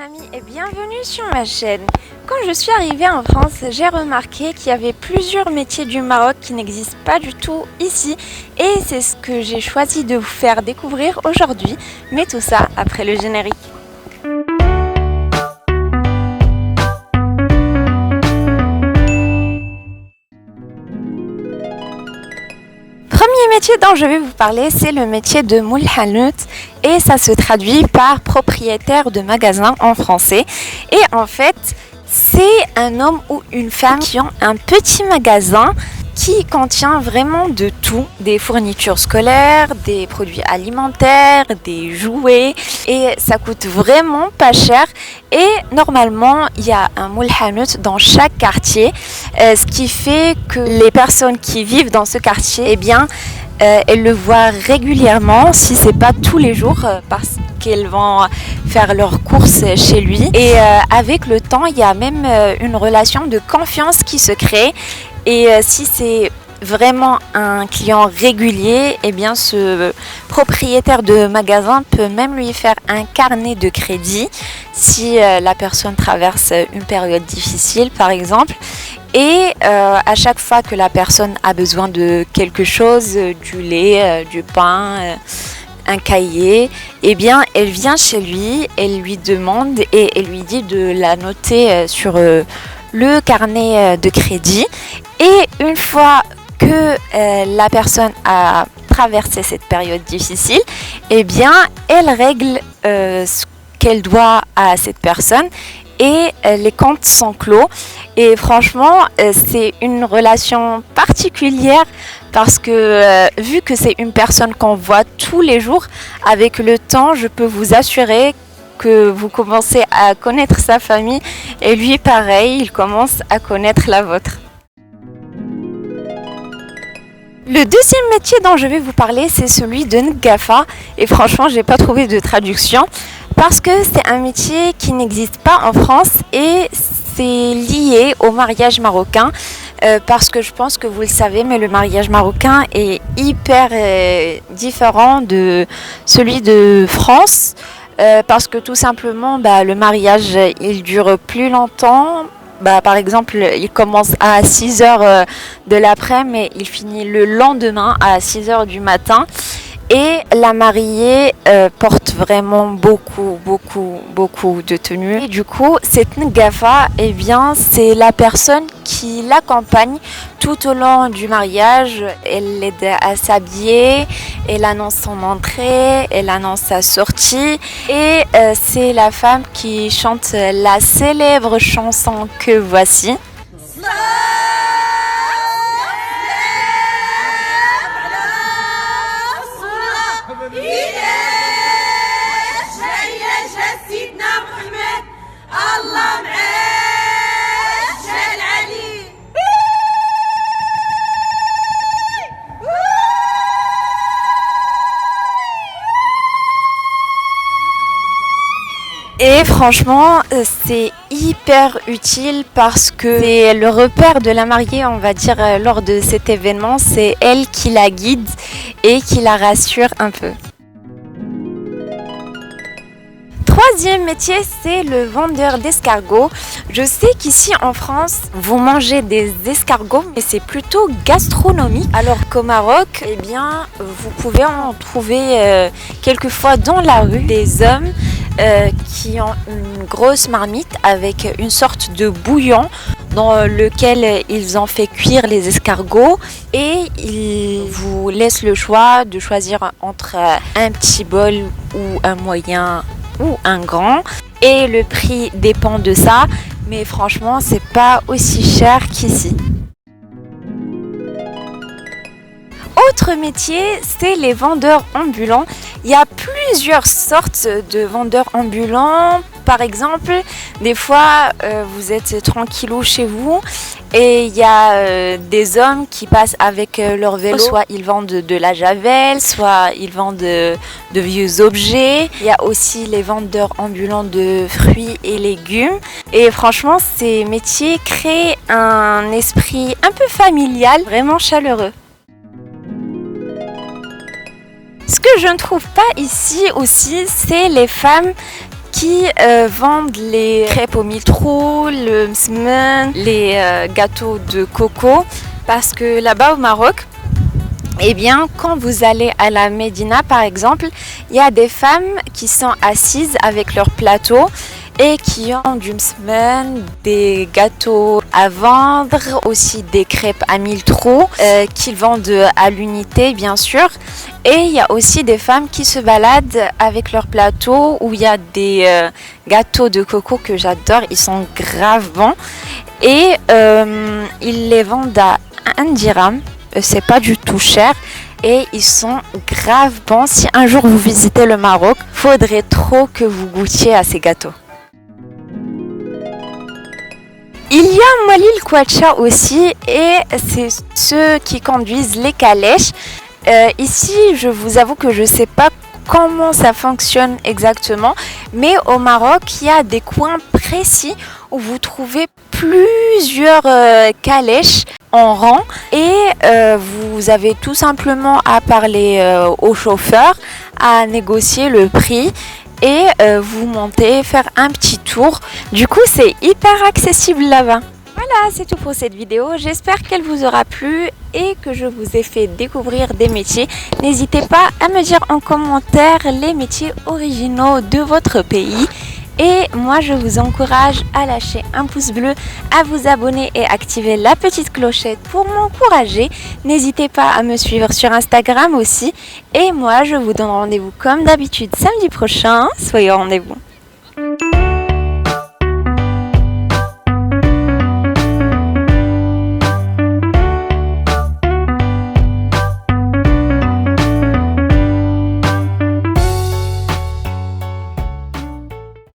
amis et bienvenue sur ma chaîne. Quand je suis arrivée en France, j'ai remarqué qu'il y avait plusieurs métiers du Maroc qui n'existent pas du tout ici et c'est ce que j'ai choisi de vous faire découvrir aujourd'hui, mais tout ça après le générique. Le métier dont je vais vous parler, c'est le métier de Moul Hanout et ça se traduit par propriétaire de magasin en français. Et en fait, c'est un homme ou une femme qui ont un petit magasin qui contient vraiment de tout, des fournitures scolaires, des produits alimentaires, des jouets et ça coûte vraiment pas cher et normalement il y a un Moul Hanout dans chaque quartier, ce qui fait que les personnes qui vivent dans ce quartier, elles le voient régulièrement, si c'est pas tous les jours, parce qu'elles vont faire leurs courses chez lui. Et avec le temps, il y a même une relation de confiance qui se crée. Et si c'est vraiment un client régulier, ce propriétaire de magasin peut même lui faire un carnet de crédit si la personne traverse une période difficile, par exemple. Et à chaque fois que la personne a besoin de quelque chose, du lait, du pain, un cahier, elle vient chez lui, elle lui demande et elle lui dit de la noter sur le carnet de crédit. Et une fois que la personne a traversé cette période difficile, elle règle ce qu'elle doit à cette personne et les comptes sont clos. Et franchement, c'est une relation particulière parce que vu que c'est une personne qu'on voit tous les jours, avec le temps, je peux vous assurer que vous commencez à connaître sa famille et lui pareil, il commence à connaître la vôtre. Le deuxième métier dont je vais vous parler, c'est celui de Ngafa et franchement, j'ai pas trouvé de traduction parce que c'est un métier qui n'existe pas en France et c'est lié au mariage marocain parce que je pense que vous le savez, mais le mariage marocain est hyper différent de celui de France parce que tout simplement, le mariage, il dure plus longtemps. Par exemple, il commence à 6h de l'après-midi, mais il finit le lendemain à 6h du matin. Et la mariée porte vraiment beaucoup de tenues. Et du coup, cette Ngafa, c'est la personne qui l'accompagne tout au long du mariage. Elle l'aide à s'habiller, elle annonce son entrée, elle annonce sa sortie. Et c'est la femme qui chante la célèbre chanson que voici. Et franchement, c'est hyper utile parce que c'est le repère de la mariée, on va dire, lors de cet événement. C'est elle qui la guide et qui la rassure un peu. Troisième métier, c'est le vendeur d'escargots. Je sais qu'ici en France, vous mangez des escargots, mais c'est plutôt gastronomique. Alors qu'au Maroc, vous pouvez en trouver quelquefois dans la rue des hommes qui ont une grosse marmite avec une sorte de bouillon dans lequel ils ont fait cuire les escargots et ils vous laissent le choix de choisir entre un petit bol ou un moyen ou un grand et le prix dépend de ça, mais franchement c'est pas aussi cher qu'ici. Autre métier, c'est les vendeurs ambulants. Il y a plusieurs sortes de vendeurs ambulants. Par exemple, des fois, vous êtes tranquillou chez vous et il y a des hommes qui passent avec leur vélo. Soit ils vendent de la javel, soit ils vendent de vieux objets. Il y a aussi les vendeurs ambulants de fruits et légumes. Et franchement, ces métiers créent un esprit un peu familial, vraiment chaleureux. Ce que je ne trouve pas ici aussi, c'est les femmes qui vendent les crêpes au miltrou, le msmen, les gâteaux de coco. Parce que là-bas au Maroc, eh bien, quand vous allez à la Médina par exemple, il y a des femmes qui sont assises avec leur plateau et qui ont du msmen, des gâteaux à vendre, aussi des crêpes à 1000 trous qu'ils vendent à l'unité bien sûr. Et il y a aussi des femmes qui se baladent avec leur plateau où il y a des gâteaux de coco que j'adore, ils sont grave bons et ils les vendent à 1 dirham, c'est pas du tout cher. Et ils sont grave bons. Si un jour vous visitez le Maroc, faudrait trop que vous goûtiez à ces gâteaux. Il y a Mwalil Kouacha aussi et c'est ceux qui conduisent les calèches. Ici, je vous avoue que je ne sais pas comment ça fonctionne exactement, mais au Maroc, il y a des coins précis où vous trouvez plusieurs calèches en rang et vous avez tout simplement à parler au chauffeur, à négocier le prix et vous montez, faire un petit tour. Du coup, c'est hyper accessible là-bas. Voilà, c'est tout pour cette vidéo. J'espère qu'elle vous aura plu et que je vous ai fait découvrir des métiers. N'hésitez pas à me dire en commentaire les métiers originaux de votre pays. Et moi, je vous encourage à lâcher un pouce bleu, à vous abonner et activer la petite clochette pour m'encourager. N'hésitez pas à me suivre sur Instagram aussi. Et moi, je vous donne rendez-vous comme d'habitude samedi prochain. Soyez au rendez-vous.